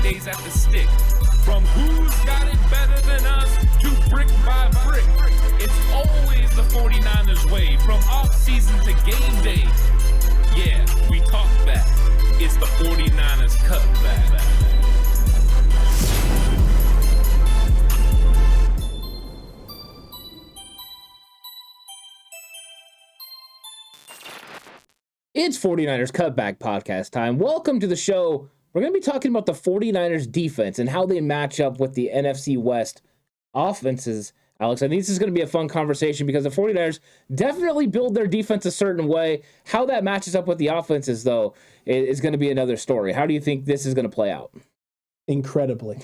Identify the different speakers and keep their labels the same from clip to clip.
Speaker 1: days at the stick. From who's got it better than us to brick by brick. It's always the 49ers way, from off-season to game day. Yeah, we talk back. It's the 49ers Cutback.
Speaker 2: It's 49ers Cutback Podcast time. Welcome to the show. We're going to be talking about the 49ers defense and how they match up with the NFC West offenses. Alex, I think this is going to be a fun conversation because the 49ers definitely build their defense a certain way. How that matches up with the offenses, though, is going to be another story. How do you think this is going to play out?
Speaker 3: Incredibly.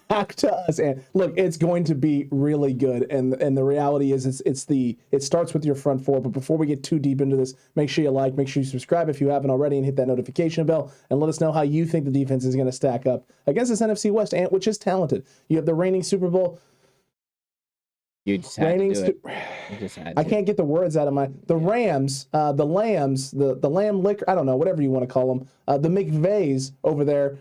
Speaker 3: Talk to us, and look, it's going to be really good. And the reality is, it starts with your front four. But before we get too deep into this, make sure you subscribe if you haven't already, and hit that notification bell, and let us know how you think the defense is going to stack up against this NFC West, which is talented. You have the reigning Super Bowl.
Speaker 2: You just had to do it. You just had to.
Speaker 3: I can't get the words out of the Rams, the Lambs, the Lamb Liquor, I don't know, whatever you want to call them. The McVays over there,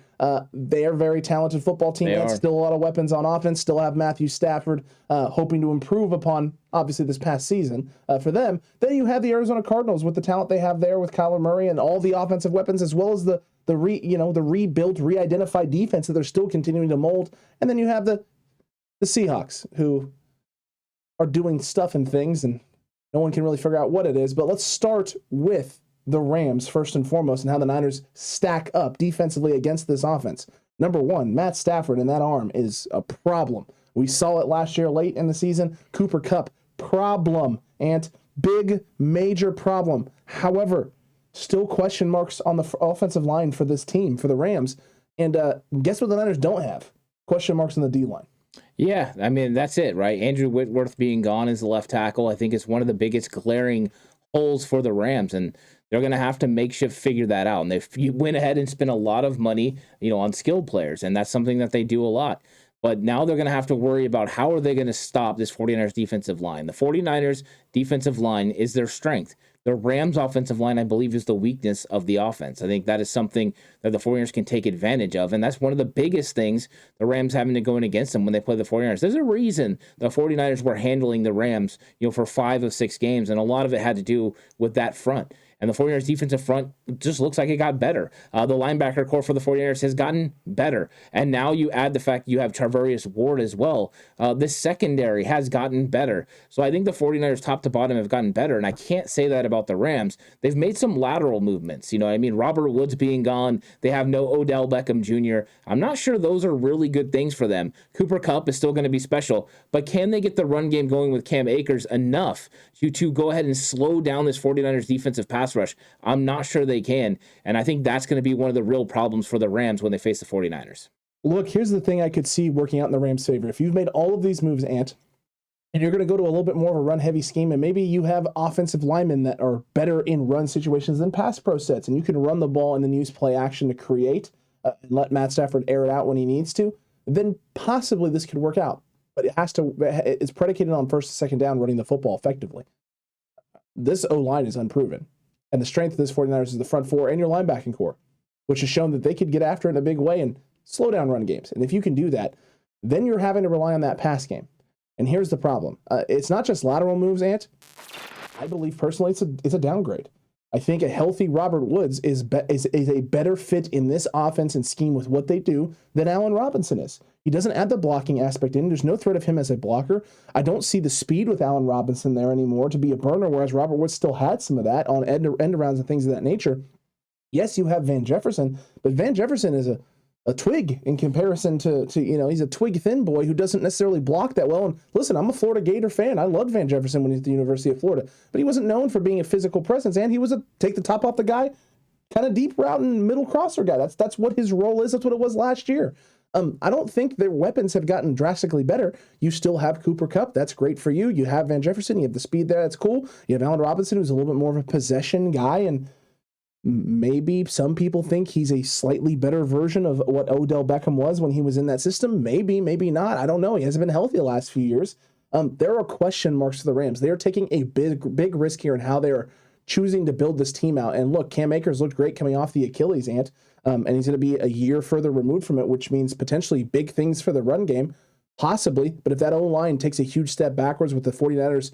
Speaker 3: they are a very talented football team. They still a lot of weapons on offense, still have Matthew Stafford, hoping to improve upon, obviously, this past season for them. Then you have the Arizona Cardinals with the talent they have there with Kyler Murray and all the offensive weapons, as well as the rebuilt, re-identified defense that they're still continuing to mold. And then you have the Seahawks, who are doing stuff and things, and no one can really figure out what it is. But let's start with the Rams first and foremost, and how the Niners stack up defensively against this offense. Number one, Matt Stafford and that arm is a problem. We saw it last year late in the season. Cooper Kupp, problem, and big, major problem. However, still question marks on the offensive line for this team, for the Rams. And guess what the Niners don't have? Question marks on the D-line.
Speaker 2: Yeah, I mean, that's it, right? Andrew Whitworth being gone as the left tackle, I think is one of the biggest glaring holes for the Rams, and they're going to have to makeshift figure that out. And they went ahead and spent a lot of money, on skilled players, and that's something that they do a lot. But now they're going to have to worry about how are they going to stop this 49ers defensive line. The 49ers defensive line is their strength. The Rams offensive line, I believe, is the weakness of the offense. I think that is something that the 49ers can take advantage of, and that's one of the biggest things the Rams having to go in against them when they play the 49ers. There's a reason the 49ers were handling the Rams, for 5 of 6 games, and a lot of it had to do with that front. And the 49ers defensive front just looks like it got better. The linebacker core for the 49ers has gotten better. And now you add the fact you have Charvarius Ward as well. This secondary has gotten better. So I think the 49ers top to bottom have gotten better. And I can't say that about the Rams. They've made some lateral movements. Robert Woods being gone. They have no Odell Beckham Jr. I'm not sure those are really good things for them. Cooper Kupp is still going to be special. But can they get the run game going with Cam Akers enough to go ahead and slow down this 49ers defensive pass rush? I'm not sure they can, and I think that's going to be one of the real problems for the Rams when they face the 49ers.
Speaker 3: Look, here's the thing I could see working out in the Rams' favor. If you've made all of these moves, Ant, and you're going to go to a little bit more of a run-heavy scheme, and maybe you have offensive linemen that are better in run situations than pass pro sets, and you can run the ball and then use play action to create and let Matt Stafford air it out when he needs to, then possibly this could work out. But it's predicated on first and second down running the football effectively. This O-line is unproven. And the strength of this 49ers is the front four and your linebacking core, which has shown that they could get after it in a big way and slow down run games. And if you can do that, then you're having to rely on that pass game. And here's the problem. It's not just lateral moves, Ant. I believe personally it's a downgrade. I think a healthy Robert Woods is a better fit in this offense and scheme with what they do than Allen Robinson is. He doesn't add the blocking aspect in. There's no threat of him as a blocker. I don't see the speed with Allen Robinson there anymore to be a burner, whereas Robert Woods still had some of that on end arounds and things of that nature. Yes, you have Van Jefferson, but Van Jefferson is a twig in comparison to he's a twig thin boy who doesn't necessarily block that well. And listen, I'm a Florida Gator fan. I loved Van Jefferson when he was at the University of Florida, but he wasn't known for being a physical presence, and he was a take the top off the guy, kind of deep route and middle crosser guy. That's what his role is. That's what it was last year. I don't think their weapons have gotten drastically better. You still have Cooper Kupp. That's great for you. You have Van Jefferson. You have the speed there. That's cool. You have Allen Robinson, who's a little bit more of a possession guy, and maybe some people think he's a slightly better version of what Odell Beckham was when he was in that system. Maybe, maybe not. I don't know. He hasn't been healthy the last few years. There are question marks for the Rams. They are taking a big risk here in how they are choosing to build this team out. And look, Cam Akers looked great coming off the Achilles, Ant. and he's going to be a year further removed from it, which means potentially big things for the run game, possibly. But if that O-line takes a huge step backwards with the 49ers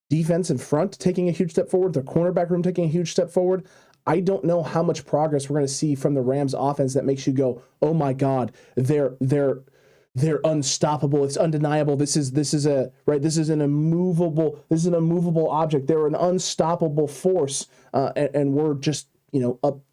Speaker 3: defense in front taking a huge step forward, their cornerback room taking a huge step forward, I don't know how much progress we're going to see from the Rams offense that makes you go, oh my God, they're unstoppable. It's undeniable. This is an immovable object. They're an unstoppable force, and we're just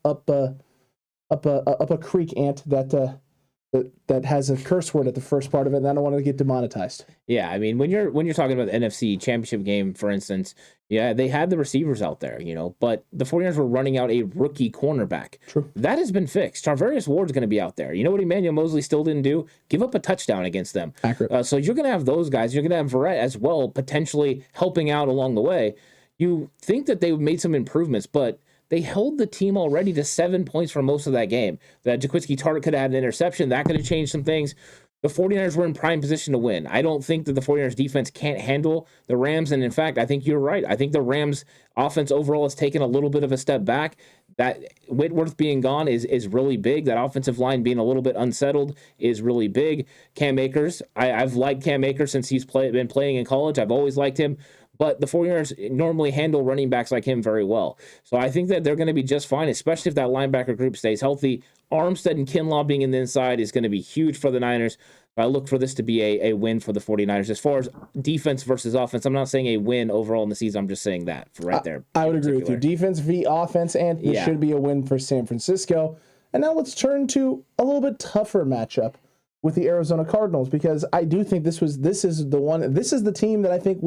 Speaker 3: up a creek, Ant, that has a curse word at the first part of it, and I don't want to get demonetized.
Speaker 2: Yeah, I mean, when you're talking about the NFC Championship game, for instance, yeah, they had the receivers out there, but the 49ers were running out a rookie cornerback.
Speaker 3: True.
Speaker 2: That has been fixed. Tarvarius Ward's going to be out there. You know what Emmanuel Mosley still didn't do? Give up a touchdown against them.
Speaker 3: Accurate.
Speaker 2: So you're going to have those guys. You're going to have Verrett as well, potentially helping out along the way. You think that they made some improvements, but they held the team already to 7 points for most of that game. That Jaquiski Tartt could have had an interception. That could have changed some things. The 49ers were in prime position to win. I don't think that the 49ers defense can't handle the Rams. And in fact, I think you're right. I think the Rams offense overall has taken a little bit of a step back. That Whitworth being gone is really big. That offensive line being a little bit unsettled is really big. Cam Akers, I've liked Cam Akers since he's been playing in college. I've always liked him. But the 49ers normally handle running backs like him very well. So I think that they're going to be just fine, especially if that linebacker group stays healthy. Armstead and Kinlaw being in the inside is going to be huge for the Niners. I look for this to be a win for the 49ers. As far as defense versus offense, I'm not saying a win overall in the season. I'm just saying that for right there.
Speaker 3: I would agree with you. Defense v. offense, and this should be a win for San Francisco. And now let's turn to a little bit tougher matchup with the Arizona Cardinals, because I do think this is the team that I think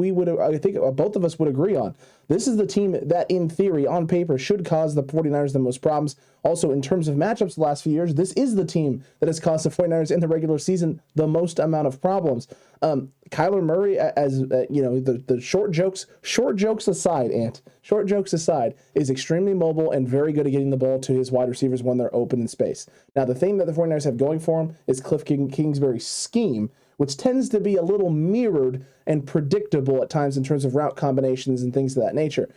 Speaker 3: both of us would agree on. This is the team that, in theory, on paper, should cause the 49ers the most problems. Also, in terms of matchups the last few years, this is the team that has caused the 49ers in the regular season the most amount of problems. Kyler Murray, the short jokes aside, Ant, short jokes aside, is extremely mobile and very good at getting the ball to his wide receivers when they're open in space. Now, the thing that the 49ers have going for him is Cliff Kingsbury's scheme, which tends to be a little mirrored and predictable at times in terms of route combinations and things of that nature.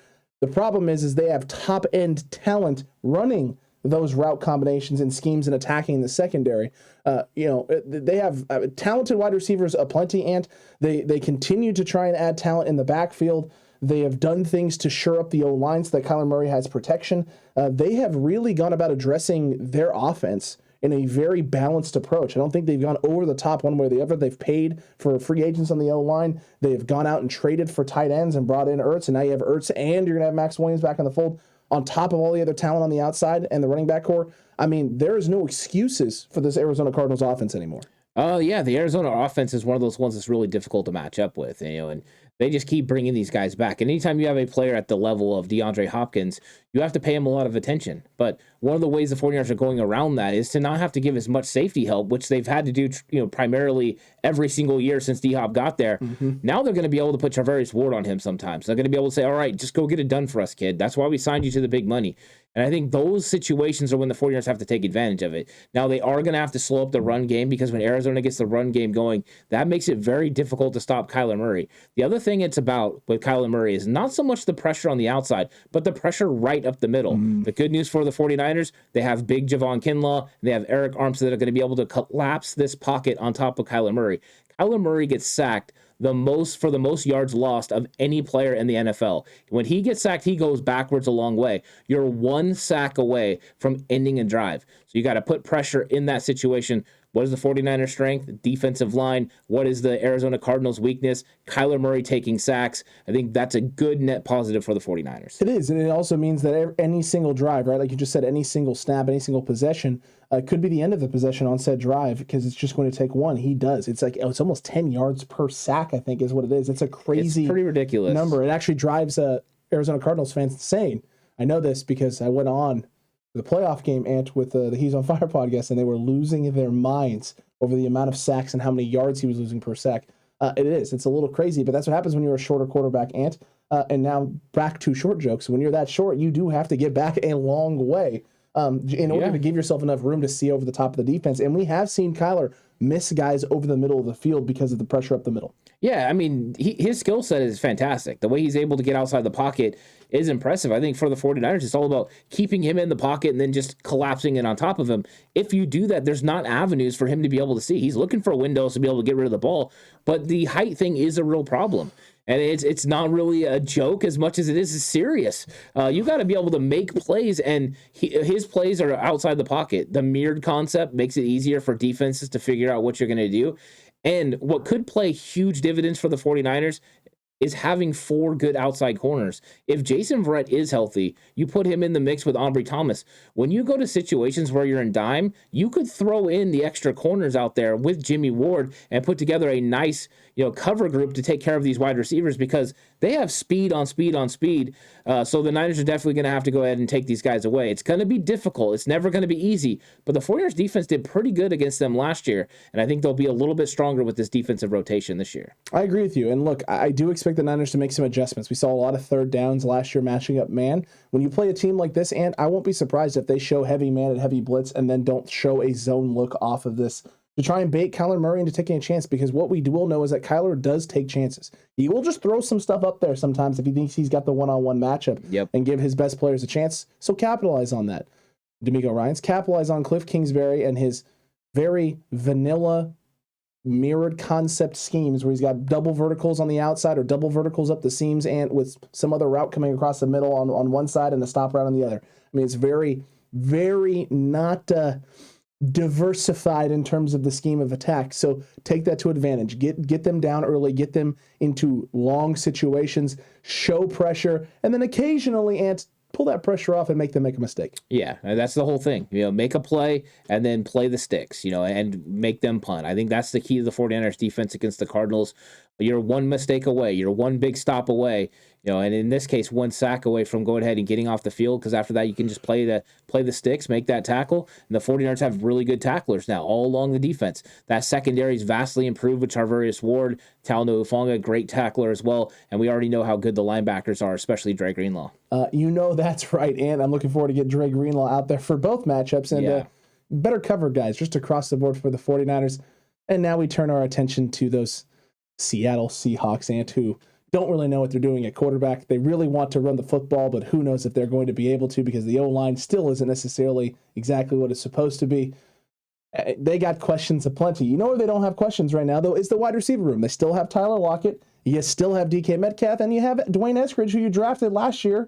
Speaker 3: The problem is they have top-end talent running those route combinations and schemes and attacking the secondary. They have talented wide receivers aplenty, and they continue to try and add talent in the backfield. They have done things to shore up the O-line so that Kyler Murray has protection. They have really gone about addressing their offense in a very balanced approach. I don't think they've gone over the top one way or the other. They've paid for free agents on the O-line. They've gone out and traded for tight ends and brought in Ertz, and now you have Ertz and you're going to have Max Williams back in the fold on top of all the other talent on the outside and the running back core. I mean, there is no excuses for this Arizona Cardinals offense anymore.
Speaker 2: Yeah, the Arizona offense is one of those ones that's really difficult to match up with, and they just keep bringing these guys back. And anytime you have a player at the level of DeAndre Hopkins, you have to pay him a lot of attention. But one of the ways the 49ers are going around that is to not have to give as much safety help, which they've had to do, primarily every single year since D-Hop got there. Mm-hmm. Now they're going to be able to put Tarvarius Ward on him sometimes. They're going to be able to say, all right, just go get it done for us, kid. That's why we signed you to the big money. And I think those situations are when the 49ers have to take advantage of it. Now, they are going to have to slow up the run game, because when Arizona gets the run game going, that makes it very difficult to stop Kyler Murray. The other thing it's about with Kyler Murray is not so much the pressure on the outside, but the pressure right up the middle. Mm. The good news for the 49ers, they have big Javon Kinlaw, and they have Eric Armstead that are going to be able to collapse this pocket on top of Kyler Murray. Kyler Murray gets sacked for the most yards lost of any player in the NFL. When he gets sacked, he goes backwards a long way. You're one sack away from ending a drive. So you got to put pressure in that situation. What is the 49ers' strength? Defensive line. What is the Arizona Cardinals' weakness? Kyler Murray taking sacks. I think that's a good net positive for the 49ers.
Speaker 3: It is, and it also means that any single drive, right, like you just said, any single snap, any single possession could be the end of the possession on said drive, because it's just going to take one. He does. It's it's almost 10 yards per sack, I think, is what it is. It's a crazy,
Speaker 2: it's pretty ridiculous
Speaker 3: number. It actually drives Arizona Cardinals fans insane. I know this because I went on the playoff game, Ant, with the He's on Fire podcast, and they were losing their minds over the amount of sacks and how many yards he was losing per sack. It's a little crazy, but that's what happens when you're a shorter quarterback, Ant. And now back to short jokes. When you're that short, you do have to get back a long way in order to give yourself enough room to see over the top of the defense. And we have seen Kyler miss guys over the middle of the field because of the pressure up the middle.
Speaker 2: Yeah, I mean, his skill set is fantastic. The way he's able to get outside the pocket is impressive. I think for the 49ers, it's all about keeping him in the pocket and then just collapsing it on top of him. If you do that, there's not avenues for him to be able to see. He's looking for windows to be able to get rid of the ball, but the height thing is a real problem. And it's not really a joke as much as it is serious. You got to be able to make plays, and his plays are outside the pocket. The mirrored concept makes it easier for defenses to figure out what you're going to do. And what could play huge dividends for the 49ers is having 4 good outside corners. If Jason Verrett is healthy, you put him in the mix with Ambry Thomas. When you go to situations where you're in dime, you could throw in the extra corners out there with Jimmy Ward and put together a nice, cover group to take care of these wide receivers, because they have speed on speed on speed. So the Niners are definitely going to have to go ahead and take these guys away. It's going to be difficult. It's never going to be easy. But the 49ers defense did pretty good against them last year, and I think they'll be a little bit stronger with this defensive rotation this year.
Speaker 3: I agree with you. And look, I do expect the Niners to make some adjustments. We saw a lot of third downs last year matching up man. When you play a team like this, and I won't be surprised if they show heavy man and heavy blitz and then don't show a zone look off of this to try and bait Kyler Murray into taking a chance, because what we will know is that Kyler does take chances. He will just throw some stuff up there sometimes if he thinks he's got the one-on-one matchup and give his best players a chance. So capitalize on that. D'Amico Ryans, capitalize on Cliff Kingsbury and his very vanilla mirrored concept schemes where he's got double verticals on the outside or double verticals up the seams and with some other route coming across the middle on one side and a stop route on the other. I mean, it's very, very not diversified in terms of the scheme of attack. So take that to advantage. Get them down early, get them into long situations, show pressure, and then occasionally, pull that pressure off and make them make a mistake.
Speaker 2: Yeah, that's the whole thing. Make a play and then play the sticks, and make them punt. I think that's the key to the 49ers defense against the Cardinals. You're one mistake away. You're one big stop away, and in this case, one sack away from going ahead and getting off the field, because after that, you can just play the sticks, make that tackle. And the 49ers have really good tacklers now all along the defense. That secondary is vastly improved with Charvarius Ward, Talanoa Hufanga, great tackler as well. And we already know how good the linebackers are, especially Dre Greenlaw.
Speaker 3: That's right, and I'm looking forward to get Dre Greenlaw out there for both matchups and better cover guys just across the board for the 49ers. And now we turn our attention to those Seattle Seahawks, who don't really know what they're doing at quarterback. They really want to run the football, but who knows if they're going to be able to, because the O-line still isn't necessarily exactly what it's supposed to be. They got questions aplenty. Where they don't have questions right now, though, is the wide receiver room. They still have Tyler Lockett. You still have DK Metcalf, and you have Dwayne Eskridge, who you drafted last year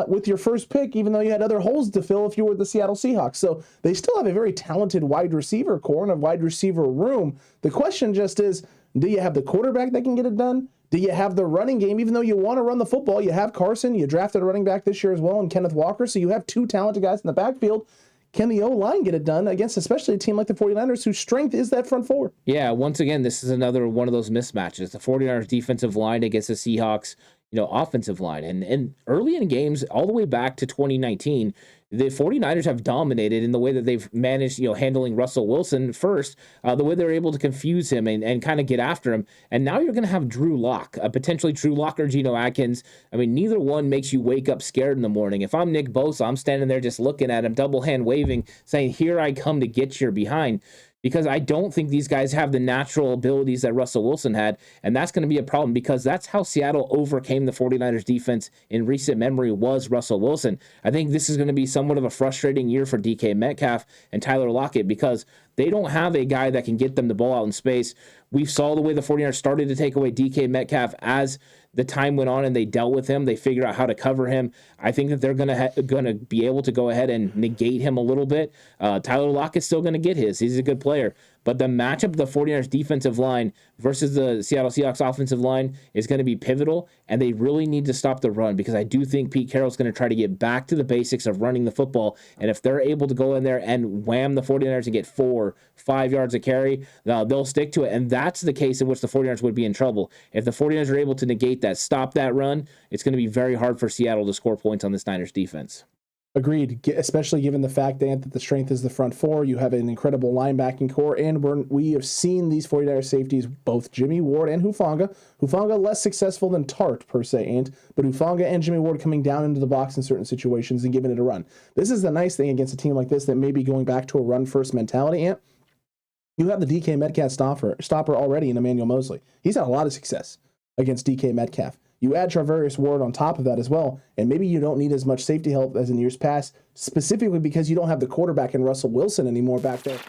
Speaker 3: with your first pick, even though you had other holes to fill if you were the Seattle Seahawks. So they still have a very talented wide receiver core and a wide receiver room. The question just is, do you have the quarterback that can get it done? Do you have the running game? Even though you want to run the football, you have Carson. You drafted a running back this year as well, and Kenneth Walker. So you have 2 talented guys in the backfield. Can the O-line get it done against especially a team like the 49ers, whose strength is that front four? Yeah,
Speaker 2: once again, this is another one of those mismatches. The 49ers defensive line against the Seahawks offensive line. And early in games, all the way back to 2019, the 49ers have dominated in the way that they've managed, handling Russell Wilson first, the way they're able to confuse him and kind of get after him. And now you're going to have Drew Lock, potentially Drew Lock or Geno Atkins. I mean, neither one makes you wake up scared in the morning. If I'm Nick Bosa, I'm standing there just looking at him, double hand waving, saying, here I come to get your behind. Because I don't think these guys have the natural abilities that Russell Wilson had, and that's going to be a problem, because that's how Seattle overcame the 49ers defense in recent memory, was Russell Wilson. I think this is going to be somewhat of a frustrating year for DK Metcalf and Tyler Lockett, because they don't have a guy that can get them the ball out in space. We saw the way the 49ers started to take away DK Metcalf as the time went on and they dealt with him. They figured out how to cover him. I think that they're going to be able to go ahead and negate him a little bit. Tyler Lockett's still going to get his. He's a good player. But the matchup of the 49ers defensive line versus the Seattle Seahawks offensive line is going to be pivotal, and they really need to stop the run, because I do think Pete Carroll's going to try to get back to the basics of running the football. And if they're able to go in there and wham the 49ers and get 4-5 yards of carry, they'll stick to it. And that's the case in which the 49ers would be in trouble. If the 49ers are able to negate that, stop that run, it's going to be very hard for Seattle to score points on this Niners defense.
Speaker 3: Agreed, especially given the fact that the strength is the front four. You have an incredible linebacking core, and we have seen these 49ers safeties, both Jimmy Ward and Hufanga. Hufanga less successful than Tart, per se, but Hufanga and Jimmy Ward coming down into the box in certain situations and giving it a run. This is the nice thing against a team like this that may be going back to a run-first mentality, You have the DK Metcalf stopper already in Emmanuel Mosley. He's had a lot of success against DK Metcalf. You add Charvarius Ward on top of that as well, and maybe you don't need as much safety help as in years past, specifically because you don't have the quarterback in Russell Wilson anymore back there,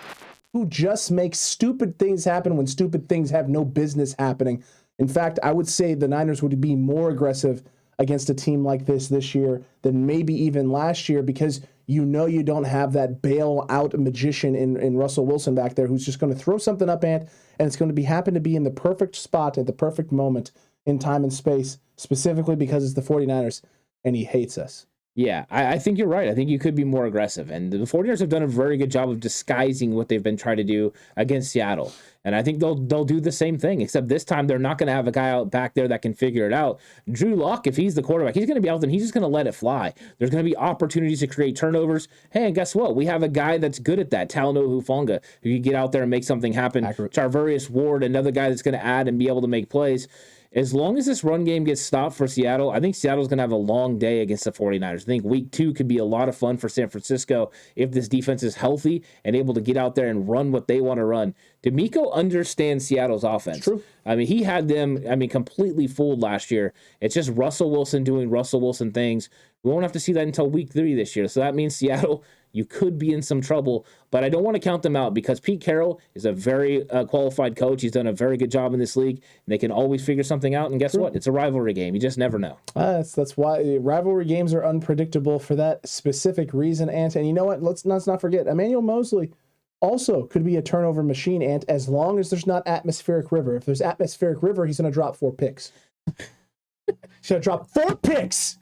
Speaker 3: who just makes stupid things happen when stupid things have no business happening. In fact, I would say the Niners would be more aggressive against a team like this year than maybe even last year, because you know you don't have that bail-out magician in Russell Wilson back there who's just going to throw something up, and it's going to happen to be in the perfect spot at the perfect moment in time and space, specifically because it's the 49ers, and he hates us.
Speaker 2: Yeah, I think you're right. I think you could be more aggressive. And the 49ers have done a very good job of disguising what they've been trying to do against Seattle. And I think they'll do the same thing, except this time they're not going to have a guy out back there that can figure it out. Drew Lock, if he's the quarterback, he's going to be out there and he's just going to let it fly. There's going to be opportunities to create turnovers. Hey, and guess what? We have a guy that's good at that, Talanoa Hufanga, who can get out there and make something happen.
Speaker 3: Accurate.
Speaker 2: Charvarius Ward, another guy that's going to add and be able to make plays. As long as this run game gets stopped for Seattle, I think Seattle's going to have a long day against the 49ers. I think week 2 could be a lot of fun for San Francisco if this defense is healthy and able to get out there and run what they want to run. D'Amico understands Seattle's offense.
Speaker 3: True.
Speaker 2: I mean, he had them, completely fooled last year. It's just Russell Wilson doing Russell Wilson things. We won't have to see that until week 3 this year. So that means Seattle, you could be in some trouble, but I don't want to count them out because Pete Carroll is a very qualified coach. He's done a very good job in this league, and they can always figure something out. And guess what? It's a rivalry game. You just never know.
Speaker 3: That's why rivalry games are unpredictable for that specific reason, Ant. And you know what? Let's not forget, Emmanuel Mosley also could be a turnover machine, Ant, as long as there's not atmospheric river. If there's atmospheric river, he's going to drop 4 picks. He's going to drop 4 picks.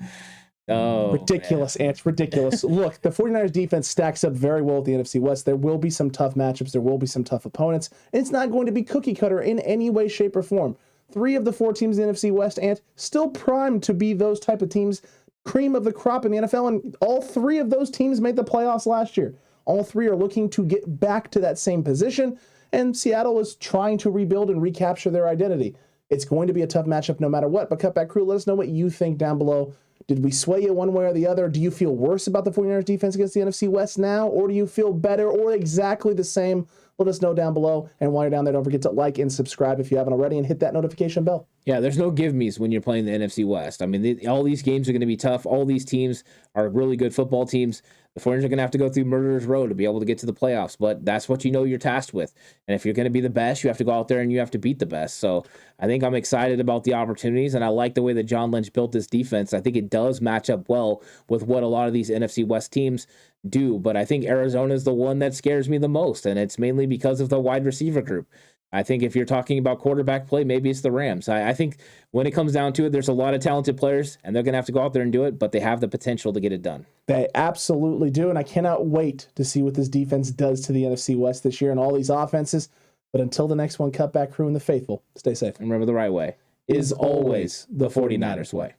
Speaker 2: Oh,
Speaker 3: ridiculous, man. Ants, ridiculous. Look, the 49ers defense stacks up very well with the NFC West. There will be some tough matchups. There will be some tough opponents. It's not going to be cookie cutter in any way, shape, or form. 3 of the 4 teams in the NFC West, Ant, still primed to be those type of teams, cream of the crop in the NFL, and all 3 of those teams made the playoffs last year. All 3 are looking to get back to that same position, and Seattle is trying to rebuild and recapture their identity. It's going to be a tough matchup no matter what, but Cutback Crew, let us know what you think down below. Did we sway you one way or the other? Do you feel worse about the 49ers defense against the NFC West now, or do you feel better or exactly the same? Let us know down below. And while you're down there, don't forget to like and subscribe if you haven't already, and hit that notification bell.
Speaker 2: Yeah, there's no give-me's when you're playing the NFC West. I mean, all these games are going to be tough. All these teams are really good football teams. The 49ers are going to have to go through murderer's row to be able to get to the playoffs, but that's what you know you're tasked with. And if you're going to be the best, you have to go out there and you have to beat the best. So I think I'm excited about the opportunities, and I like the way that John Lynch built this defense. I think it does match up well with what a lot of these NFC West teams do, but I think Arizona is the one that scares me the most, and it's mainly because of the wide receiver group. I think if you're talking about quarterback play, maybe it's the Rams. I think when it comes down to it, there's a lot of talented players, and they're going to have to go out there and do it, but they have the potential to get it done.
Speaker 3: They absolutely do, and I cannot wait to see what this defense does to the NFC West this year and all these offenses. But until the next one, Cutback Crew and the faithful, stay safe.
Speaker 2: And remember, the right way is always the 49ers way.